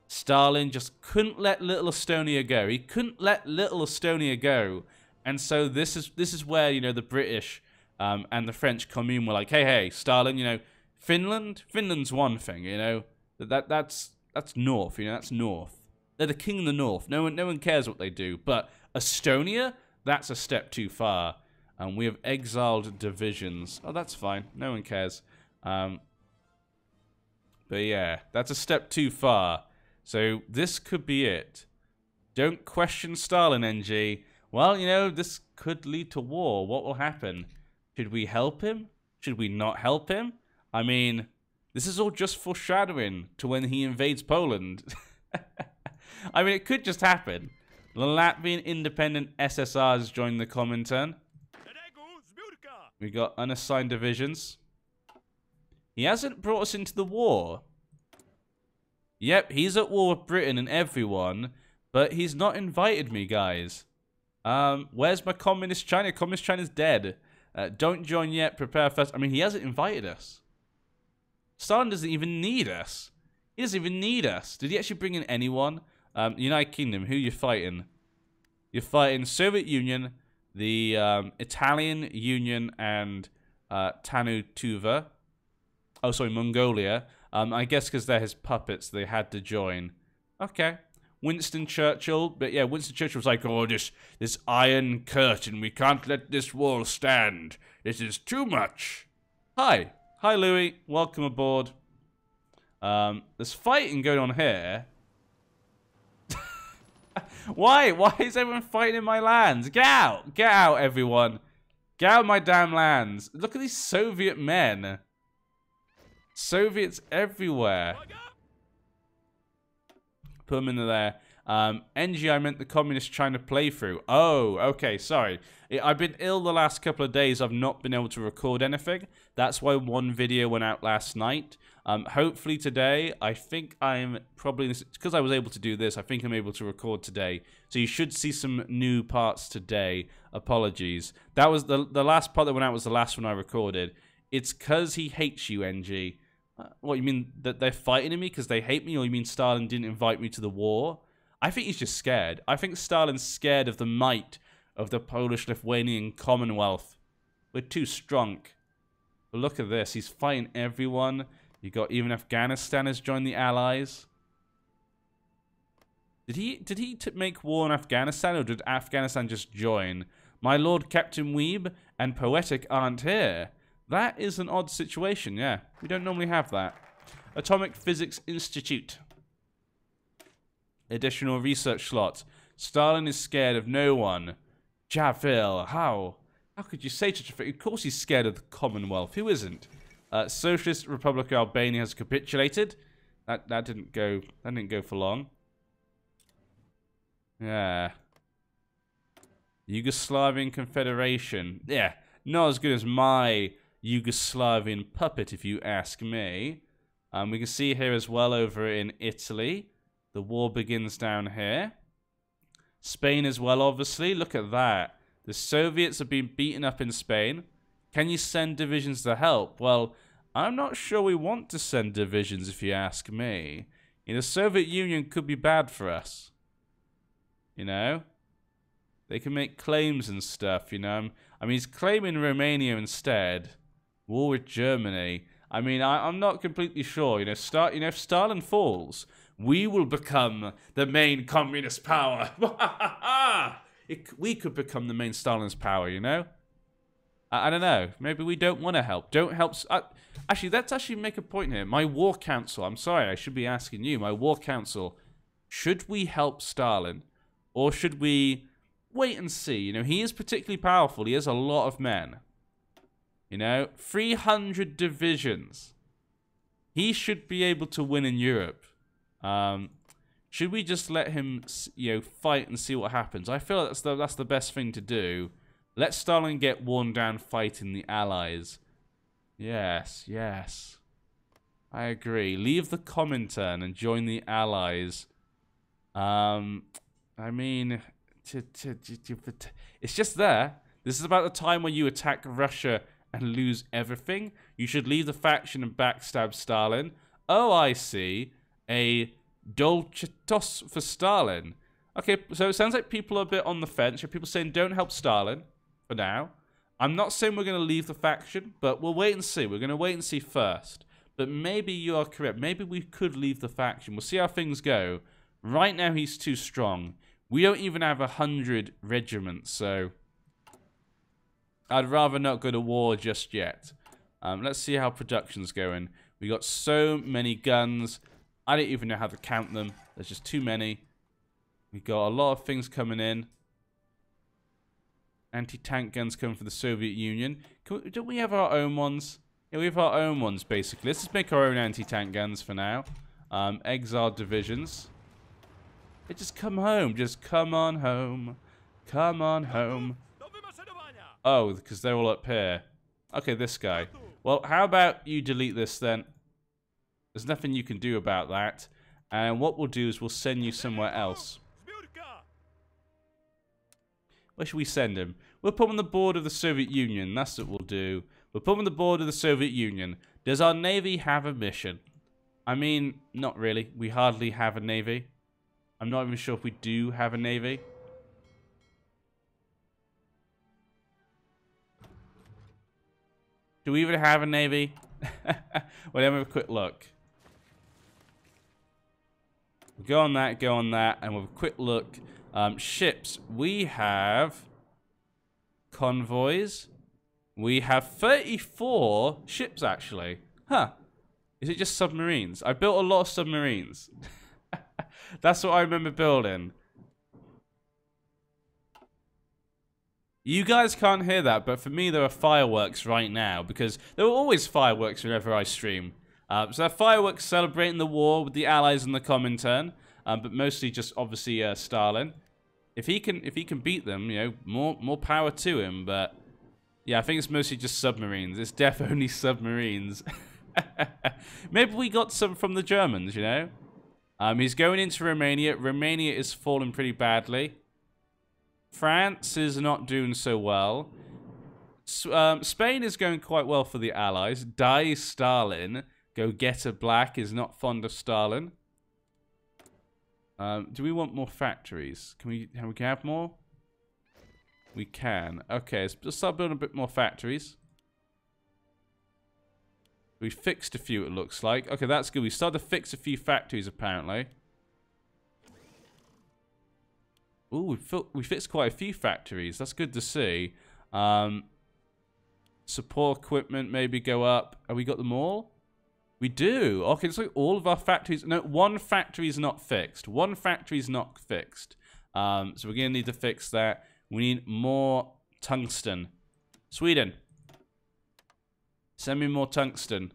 Stalin just couldn't let little Estonia go. He couldn't let little Estonia go. And so this is where, you know, the British and the French Commune were like, hey, Stalin, you know, Finland's one thing, you know. That's north, you know, that's north. They're the king of the north. No one cares what they do. But Estonia, that's a step too far. And we have exiled divisions. Oh, that's fine. No one cares. But yeah, that's a step too far. So this could be it. Don't question Stalin, NG. Well, you know, this could lead to war. What will happen? Should we help him? Should we not help him? I mean, this is all just foreshadowing to when he invades Poland. I mean, it could just happen. The Latvian independent SSR has joined the Comintern. We got unassigned divisions. He hasn't brought us into the war. Yep, he's at war with Britain and everyone, but he's not invited me, guys. Where's my Communist China? Communist China's dead. Don't join yet, prepare first. I mean, he hasn't invited us. Stalin doesn't even need us. He doesn't even need us. Did he actually bring in anyone? United Kingdom, who are you fighting? You're fighting Soviet Union, the Italian Union, and Tanu Tuva. Oh, sorry, Mongolia. I guess because they're his puppets, they had to join. Okay. Winston Churchill. But yeah, Winston Churchill was like, oh, this iron curtain. We can't let this wall stand. This is too much. Hi. Hi, Louis. Welcome aboard. There's fighting going on here. Why? Why is everyone fighting in my lands? Get out! Get out, everyone! Get out of my damn lands! Look at these Soviet men. Soviets everywhere. Put them into there. NG, I meant the Communist China playthrough. Oh, okay, sorry. I've been ill the last couple of days. I've not been able to record anything. That's why one video went out last night. Hopefully today, I think I'm probably, because I was able to do this, I think I'm able to record today. So you should see some new parts today. Apologies. That was the last part that went out was the last one I recorded. It's because he hates you, NG. What, you mean that they're fighting me because they hate me? Or you mean Stalin didn't invite me to the war? I think he's just scared. I think Stalin's scared of the might of the Polish-Lithuanian Commonwealth. We're too strong. But look at this. He's fighting everyone. You got even Afghanistan has joined the Allies. Did he make war on Afghanistan, or did Afghanistan just join? My Lord Captain Weeb and Poetic aren't here. That is an odd situation, yeah. We don't normally have that. Atomic Physics Institute. Additional research slot. Stalin is scared of no one. Javil, how? How could you say such a thing? Of course he's scared of the Commonwealth. Who isn't? Socialist Republic of Albania has capitulated. That didn't go for long. Yeah. Yugoslavian Confederation. Yeah, not as good as my Yugoslavian puppet, if you ask me. We can see here as well over in Italy. The war begins down here. Spain as well, obviously. Look at that. The Soviets have been beaten up in Spain. Can you send divisions to help? Well, I'm not sure we want to send divisions, if you ask me. You know, the Soviet Union could be bad for us. You know? They can make claims and stuff, you know? I mean, he's claiming Romania instead. War with Germany. I mean, I'm not completely sure. You know, if Stalin falls, we will become the main communist power. We could become the main Stalinist power, you know? I don't know. Maybe we don't want to help. Don't help. Actually, let's actually make a point here. My war council. I'm sorry, I should be asking you. My war council. Should we help Stalin, or should we wait and see? You know, he is particularly powerful. He has a lot of men. You know, 300 divisions. He should be able to win in Europe. Should we just let him, you know, fight and see what happens? I feel like that's the best thing to do. Let Stalin get worn down fighting the Allies. Yes, yes. I agree. Leave the Comintern and join the Allies. I mean, it's just there. This is about the time when you attack Russia and lose everything. You should leave the faction and backstab Stalin. Oh, I see. A Dolchetos for Stalin. Okay, so it sounds like people are a bit on the fence. People saying don't help Stalin for now. I'm not saying we're going to leave the faction, but we'll wait and see. We're going to wait and see first. But maybe you are correct. Maybe we could leave the faction. We'll see how things go. Right now, he's too strong. We don't even have 100 regiments, so I'd rather not go to war just yet. Let's see how production's going. We got so many guns. I don't even know how to count them. There's just too many. We got a lot of things coming in. Anti-tank guns coming from the Soviet Union. Don't we have our own ones? Yeah, we have our own ones, basically. Let's just make our own anti-tank guns for now. Exiled divisions. Hey, just come home. Just come on home. Come on home. Oh, because they're all up here. Okay, this guy. Well, how about you delete this then? There's nothing you can do about that. And what we'll do is we'll send you somewhere else. Where should we send him? We'll put him on the board of the Soviet Union. That's what we'll do. We'll put him on the board of the Soviet Union. Does our Navy have a mission? I mean, not really. We hardly have a Navy. I'm not even sure if we do have a Navy. Do we even have a Navy? Well, let me have a quick look. Go on that, and we'll have a quick look. Ships. We have convoys. We have 34 ships, actually. Huh. Is it just submarines? I built a lot of submarines. That's what I remember building. You guys can't hear that, but for me there are fireworks right now, because there were always fireworks whenever I stream. So there are fireworks celebrating the war with the Allies and the Comintern, but mostly just obviously Stalin. If he can beat them, you know, more power to him. But yeah, I think it's mostly just submarines. It's def only submarines. Maybe we got some from the Germans, you know. He's going into Romania. Romania is falling pretty badly. France is not doing so well. Spain is going quite well for the Allies. Die Stalin. Go get a black is not fond of Stalin. Do we want more factories? Can we have more? We can. Okay, let's start building a bit more factories. We fixed a few, it looks like. Okay, that's good. We started to fix a few factories, apparently. Ooh, we fixed quite a few factories. That's good to see. Support equipment maybe go up. Have we got them all? We do. Okay, it's like all of our factories. No, one factory is not fixed. One factory is not fixed. So we're going to need to fix that. We need more tungsten. Sweden. Send me more tungsten.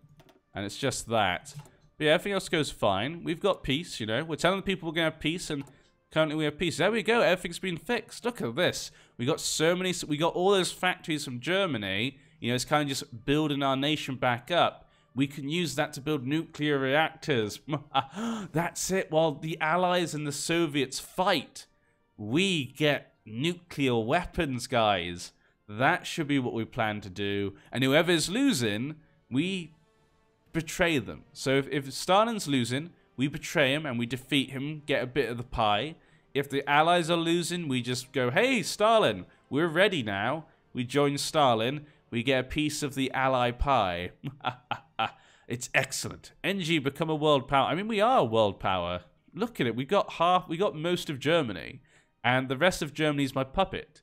And it's just that. But yeah, everything else goes fine. We've got peace, you know. We're telling the people we're going to have peace, and currently we have peace. There we go. Everything's been fixed. Look at this. We got so many. We got all those factories from Germany. You know, it's kind of just building our nation back up. We can use that to build nuclear reactors. That's it. While the Allies and the Soviets fight, we get nuclear weapons, guys. That should be what we plan to do. And whoever's losing, we betray them. So if Stalin's losing, we betray him and we defeat him, get a bit of the pie. If the Allies are losing, we just go, hey, Stalin, we're ready now. We join Stalin. We get a piece of the Ally pie. It's excellent. NG become a world power. I mean, we are a world power. Look at it. We got most of Germany. And the rest of Germany is my puppet.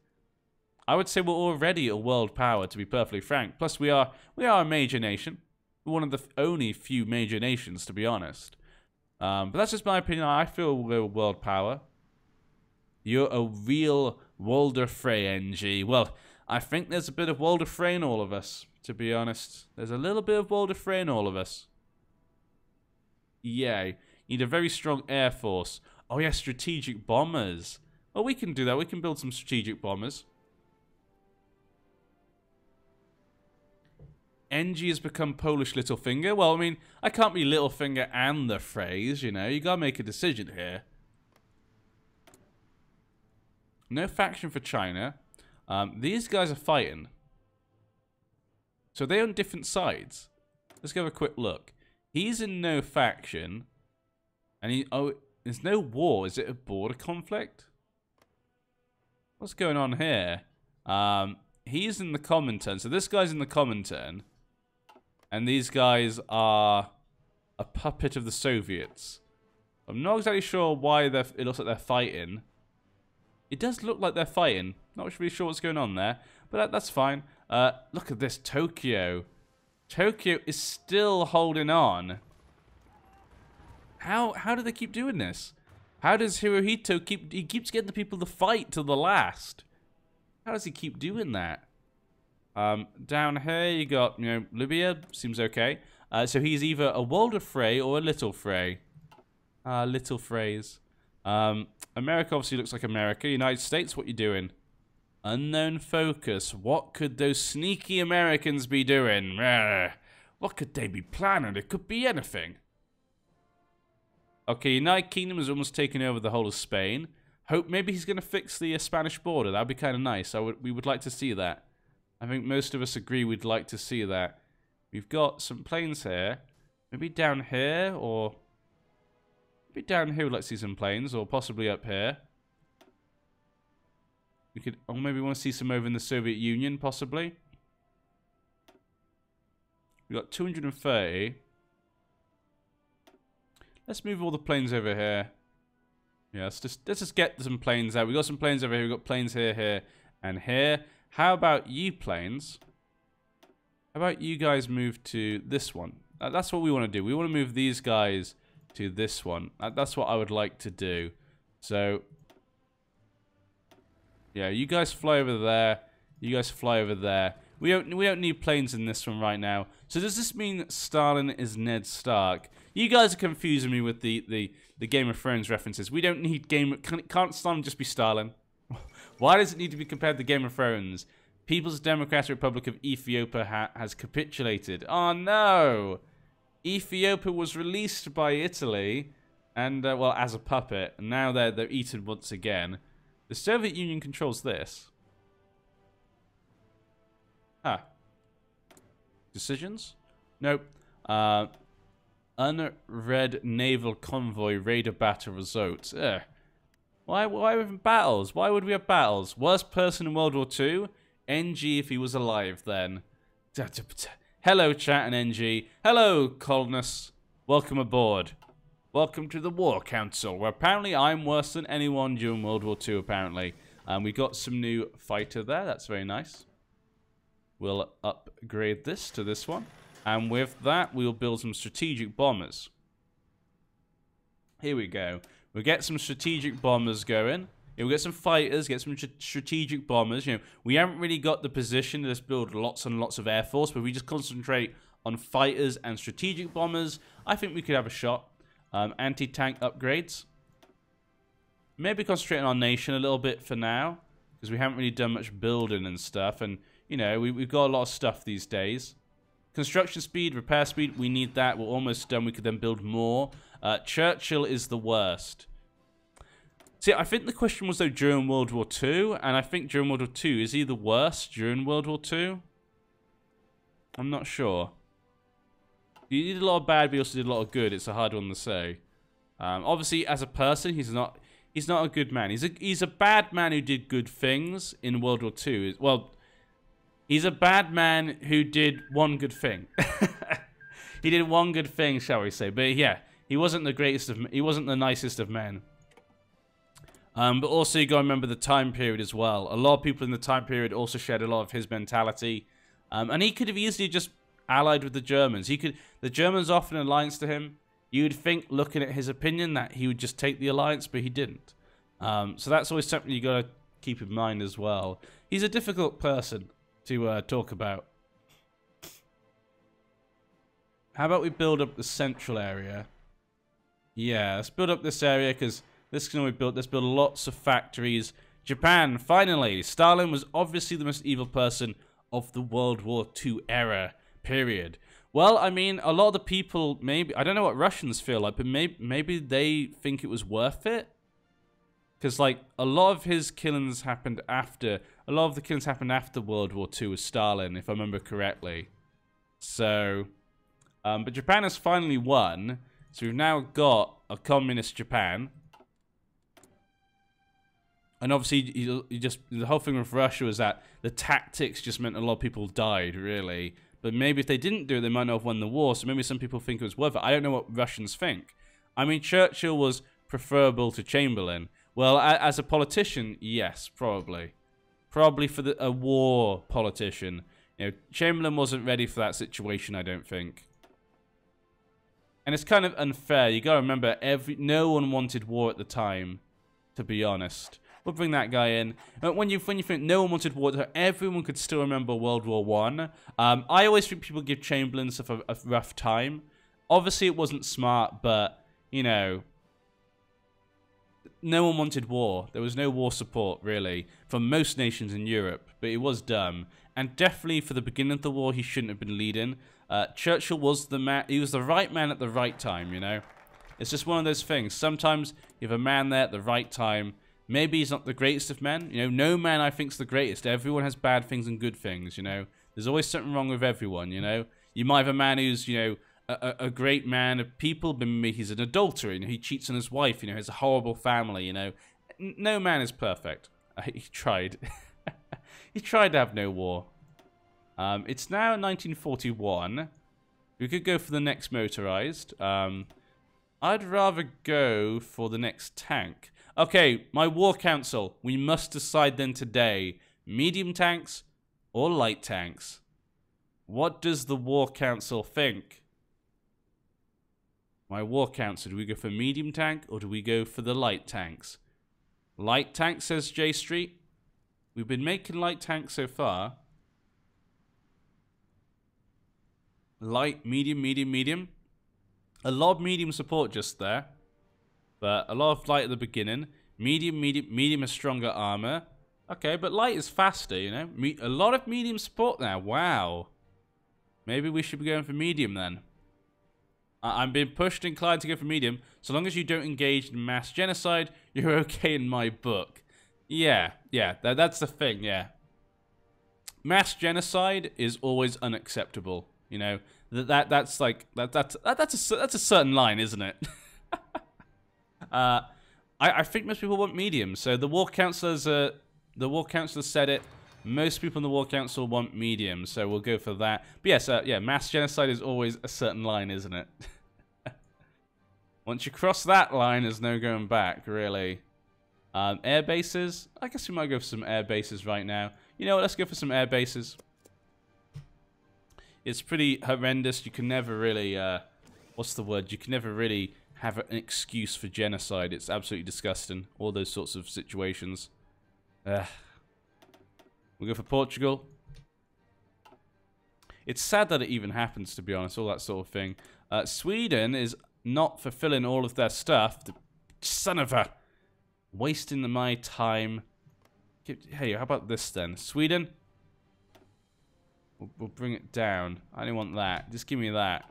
I would say we're already a world power, to be perfectly frank. Plus, we are a major nation. We're one of the only few major nations, to be honest. But that's just my opinion. I feel we're a world power. You're a real Walder Frey, NG. Well, I think there's a bit of Walder Frey in all of us, to be honest. There's a little bit of Walder Frey in all of us. Yay. You need a very strong air force. Oh, yeah, strategic bombers. Well, we can do that. We can build some strategic bombers. NG has become Polish Littlefinger. Well, I mean, I can't be Littlefinger and the Freys, you know. You gotta make a decision here. No faction for China. These guys are fighting. So they're on different sides. Let's go have a quick look. He's in no faction. And he... Oh, there's no war. Is it a border conflict? What's going on here? He's in the Comintern. So this guy's in the Comintern. And these guys are a puppet of the Soviets. I'm not exactly sure why it looks like they're fighting. It does look like they're fighting. Not really sure what's going on there. But that's fine. Look at this, Tokyo. Tokyo is still holding on. How do they keep doing this? How does Hirohito he keeps getting the people to fight till the last? How does he keep doing that? Down here you got, you know, Libya. Seems okay. So he's either a Walder Frey or a Little Frey. Little Freys. America obviously looks like America. United States, what you doing? Unknown focus. What could those sneaky Americans be doing? What could they be planning? It could be anything. Okay, United Kingdom has almost taken over the whole of Spain. Hope maybe he's going to fix the Spanish border. That'd be kind of nice. We would like to see that. I think most of us agree we'd like to see that. We've got some planes here. Maybe down here, or... Maybe down here we'd like to see some planes, or possibly up here. We could... Or maybe we want to see some over in the Soviet Union, possibly. We've got 230. Let's move all the planes over here. Yeah, let's just get some planes out. We've got some planes over here. We've got planes here, here, and here. How about you planes? How about you guys move to this one? That's what we want to do. We want to move these guys to this one. That's what I would like to do. So, yeah, you guys fly over there. You guys fly over there. We don't need planes in this one right now. So does this mean Stalin is Ned Stark? You guys are confusing me with the Game of Thrones references. We don't need can't Stalin just be Stalin? Why does it need to be compared to Game of Thrones? People's Democratic Republic of Ethiopia has capitulated. Oh no! Ethiopia was released by Italy, and well, as a puppet. And now they're eaten once again. The Soviet Union controls this. Huh. Decisions? Nope. Unread naval convoy raider battle results. Ugh. Why even battles? Why would we have battles? Worst person in World War II? NG if he was alive then. Hello chat and NG. Hello colonists. Welcome aboard. Welcome to the War Council, where apparently I'm worse than anyone during World War II apparently. We got some new fighter there. That's very nice. We'll upgrade this to this one. And with that, we'll build some strategic bombers. Here we go. We'll get some strategic bombers going. Yeah, we'll get some fighters, get some strategic bombers. You know, we haven't really got the position to just build lots and lots of air force, but if we just concentrate on fighters and strategic bombers, I think we could have a shot. Anti-tank upgrades. Maybe concentrate on our nation a little bit for now, because we haven't really done much building and stuff. And, you know, we've got a lot of stuff these days. Construction speed, repair speed, we need that. We're almost done. We could then build more. Churchill is the worst. See, I think the question was, though, during World War II. And I think during World War II, is he the worst during World War II? I'm not sure. He did a lot of bad, but he also did a lot of good. It's a hard one to say. Obviously, as a person, he's not a good man. He's a bad man who did good things in World War II. Well, he's a bad man who did one good thing. He did one good thing, shall we say? But yeah, he wasn't the greatest of. He wasn't the nicest of men. But also you got to remember the time period as well. A lot of people in the time period also shared a lot of his mentality. And he could have easily just allied with the Germans. The Germans offered an alliance to him. You'd think, looking at his opinion, that he would just take the alliance, but he didn't. So that's always something you got to keep in mind as well. He's a difficult person to talk about. How about we build up the central area? Yeah, let's build up this area because this can be built. Let's build lots of factories. Japan, finally. Stalin was obviously the most evil person of the World War II era, period. Well, I mean, a lot of the people, maybe, I don't know what Russians feel like, but maybe they think it was worth it. Because, like, a lot of his killings happened after, World War II with Stalin, if I remember correctly. So, but Japan has finally won. So we've now got a communist Japan. And obviously, the whole thing with Russia was that the tactics just meant a lot of people died, really. But maybe if they didn't do it, they might not have won the war. So maybe some people think it was worth it. I don't know what Russians think. I mean, Churchill was preferable to Chamberlain. Well, as a politician, yes, probably. Probably for a war politician. You know, Chamberlain wasn't ready for that situation, I don't think. And it's kind of unfair. You gotta remember, no one wanted war at the time, to be honest. We'll bring that guy in. When you think no one wanted war, everyone could still remember World War I. I always think people give Chamberlain stuff a rough time. Obviously, it wasn't smart, but, you know, no one wanted war. There was no war support, really, from most nations in Europe, but it was dumb. And definitely for the beginning of the war, he shouldn't have been leading. Churchill was the man. He was the right man at the right time, you know? It's just one of those things. Sometimes you have a man there at the right time. Maybe he's not the greatest of men. You know, no man I think is the greatest. Everyone has bad things and good things, you know? There's always something wrong with everyone, you know? You might have a man who's, you know, a great man of people, but maybe he's an adulterer, you know? He cheats on his wife, you know? He has a horrible family, you know? No man is perfect. He tried. He tried to have no war. It's now 1941. We could go for the next motorized. I'd rather go for the next tank. Okay, my war council. We must decide then today. Medium tanks or light tanks? What does the war council think? My war council, do we go for medium tank or do we go for the light tanks? Light tank, says J Street. We've been making light tanks so far. Light, medium, medium, medium. A lot of medium support just there. But a lot of light at the beginning. Medium, medium, medium has stronger armor. Okay, but light is faster, you know. A lot of medium support now. Wow. Maybe we should be going for medium then. I'm being pushed and inclined to go for medium. So long as you don't engage in mass genocide, you're okay in my book. Yeah, that's the thing, yeah. Mass genocide is always unacceptable, you know. That's a certain line, isn't it? I think most people want medium. So the war councillors said it. Most people in the war council want medium, so we'll go for that. But yes, yeah, mass genocide is always a certain line, isn't it? Once you cross that line, there's no going back, really. Air bases. I guess we might go for some air bases right now. You know what? Let's go for some air bases. It's pretty horrendous. You can never really, what's the word? You can never really have an excuse for genocide. It's absolutely disgusting. All those sorts of situations. We'll go for Portugal. It's sad that it even happens, to be honest, all that sort of thing. Sweden is not fulfilling all of their stuff. The son of a... Wasting my time. Hey, how about this then? Sweden? We'll bring it down. I don't want that. Just give me that.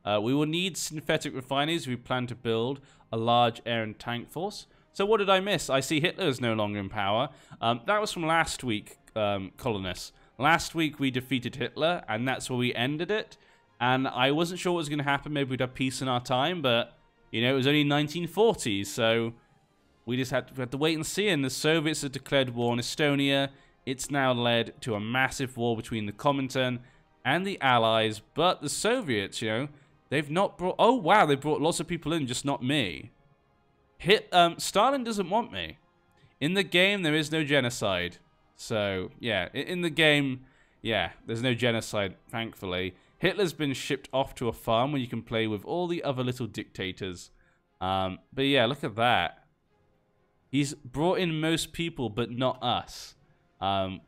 We will need synthetic refineries. We plan to build a large air and tank force. So what did I miss? I see Hitler is no longer in power. That was from last week, colonists. Last week we defeated Hitler, and that's where we ended it. And I wasn't sure what was going to happen. Maybe we'd have peace in our time, but, you know, it was only 1940s, so we just had to wait and see. And the Soviets had declared war on Estonia. It's now led to a massive war between the Comintern and the Allies. But the Soviets, you know, they've not brought... Oh, wow, they brought lots of people in, just not me. Stalin doesn't want me. In the game, there is no genocide. So, yeah, in the game, yeah, there's no genocide, thankfully. Hitler's been shipped off to a farm where you can play with all the other little dictators. But yeah, look at that. He's brought in most people, but not us.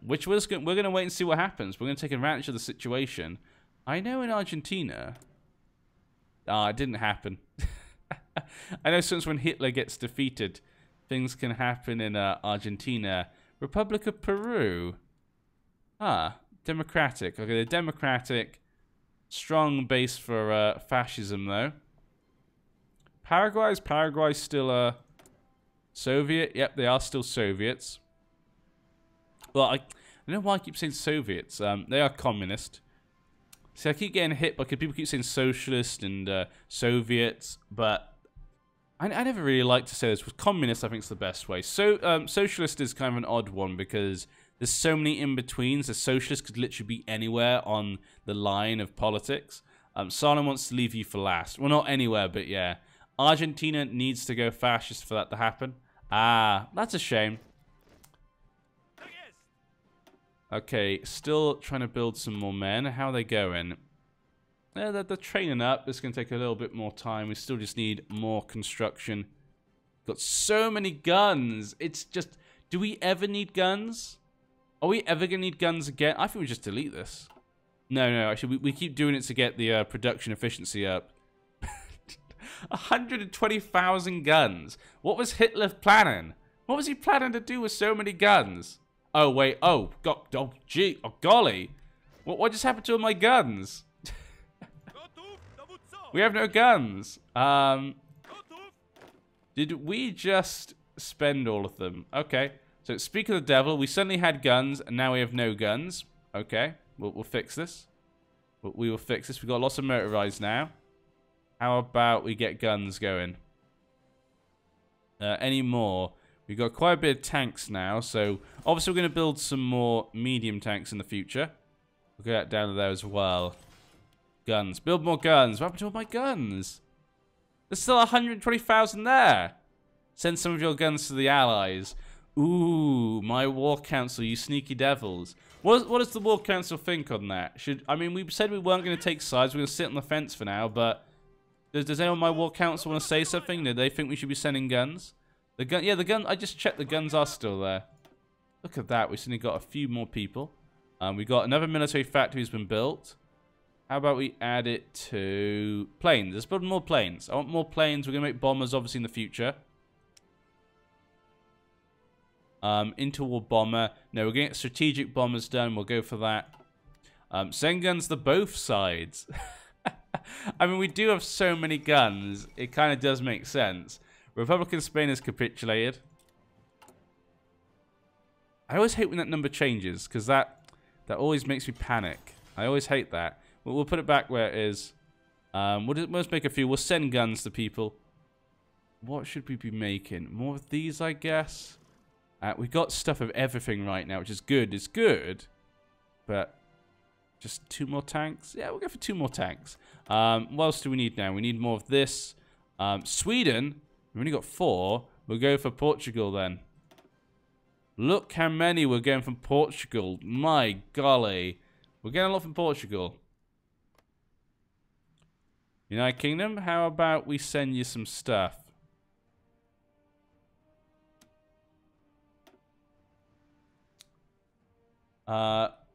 Which we're going to wait and see what happens. We're going to take advantage of the situation. I know in Argentina... it didn't happen. I know since when Hitler gets defeated, things can happen in Argentina. Republic of Peru. Democratic. Okay, they're democratic. Strong base for fascism, though. Paraguay still Soviet? Yep, they are still Soviets. Well, I don't know why I keep saying Soviets. They are communist. See, I keep getting hit because people keep saying socialist and Soviets, but I never really like to say this. With communist, I think it's the best way. So, socialist is kind of an odd one because there's so many in-betweens. The socialist could literally be anywhere on the line of politics. Stalin wants to leave you for last. Well, not anywhere, but yeah. Argentina needs to go fascist for that to happen. That's a shame. Okay, still trying to build some more men. How are they going? They're training up. This is going to take a little bit more time. We still just need more construction. Got so many guns. It's just... Do we ever need guns? Are we ever going to need guns again? I think we just delete this. No. Actually, we keep doing it to get the production efficiency up. 120,000 guns. What was Hitler planning? What was he planning to do with so many guns? Oh, wait. Oh, God. Oh, gee. Oh, golly. What just happened to all my guns? We have no guns. Did we just spend all of them? Okay. So, speak of the devil, we suddenly had guns, and now we have no guns. Okay. We'll fix this. We will fix this. We've got lots of motorized now. How about we get guns going? Any more? We've got quite a bit of tanks now, so obviously we're going to build some more medium tanks in the future. We'll get that down to there as well. Guns. Build more guns. What happened to all my guns? There's still 120,000 there. Send some of your guns to the Allies. Ooh, my War Council, you sneaky devils. What does the War Council think on that? I mean, we said we weren't going to take sides. We're going to sit on the fence for now, but does anyone on my War Council want to say something? Do they think we should be sending guns? The gun. I just checked. The guns are still there. Look at that. We've suddenly got a few more people. We got another military factory has been built. How about we add it to planes? Let's build more planes. I want more planes. We're gonna make bombers, obviously, in the future. Interwar bomber. No, we're gonna get strategic bombers done. We'll go for that. Send guns to both sides. I mean, we do have so many guns. It kind of does make sense. Republican Spain has capitulated. I always hate when that number changes, because that always makes me panic. I always hate that. We'll put it back where it is. Let's make a few. We'll send guns to people. What should we be making? More of these, I guess. We've got stuff of everything right now, which is good. It's good. But just 2 more tanks? Yeah, we'll go for 2 more tanks. What else do we need now? We need more of this. Sweden... We've only got 4. We'll go for Portugal then. Look how many we're getting from Portugal. My golly. We're getting a lot from Portugal. United Kingdom, how about we send you some stuff?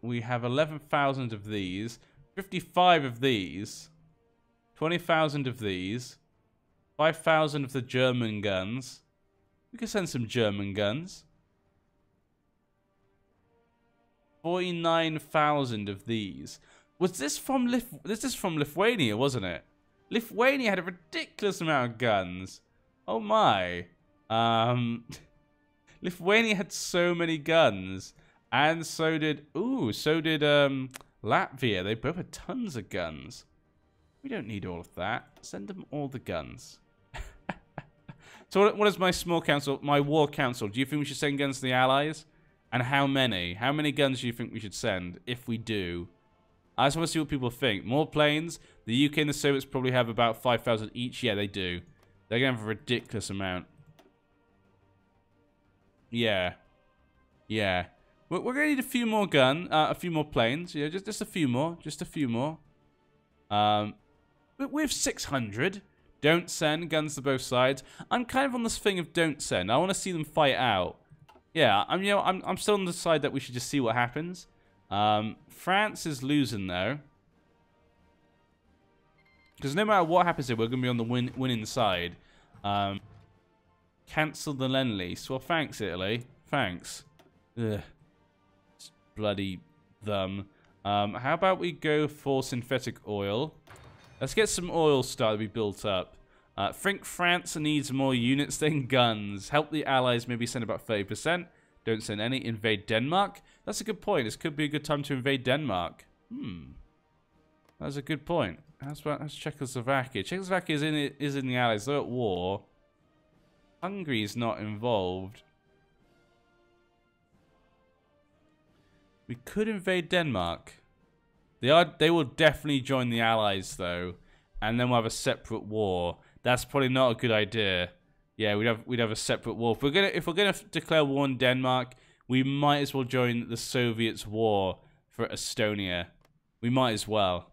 We have 11,000 of these. 55 of these. 20,000 of these. 5,000 of the German guns. We can send some German guns. 49,000 of these. Was this from This is from Lithuania, wasn't it? Lithuania had a ridiculous amount of guns. Oh my. Lithuania had so many guns. And so did Latvia. They both had tons of guns. We don't need all of that. Send them all the guns. So what is my small council, my war council? Do you think we should send guns to the Allies? And how many? How many guns do you think we should send if we do? I just want to see what people think. More planes. The UK and the Soviets probably have about 5,000 each. Yeah, they do. They're going to have a ridiculous amount. Yeah. Yeah. We're going to need a few more a few more planes. Yeah, just a few more. Just a few more. But we have 600. Don't send guns to both sides. I'm kind of on this thing of don't send. I want to see them fight out. Yeah, I'm still on the side that we should just see what happens. France is losing though. Because no matter what happens here, we're going to be on the winning side. Cancel the Lend-Lease. Well, thanks, Italy. Thanks. Ugh. Bloody them. How about we go for synthetic oil? Let's get some oil started to be built up. Think France needs more units than guns. Help the Allies, maybe send about 30%. Don't send any. Invade Denmark. That's a good point. This could be a good time to invade Denmark. That's a good point. How's Czechoslovakia? Czechoslovakia is in the Allies. They're at war. Hungary is not involved. We could invade Denmark. They will definitely join the Allies though, and then we'll have a separate war. That's probably not a good idea. Yeah, we'd have a separate war. If we're gonna declare war on Denmark, we might as well join the Soviets' war for Estonia. We might as well.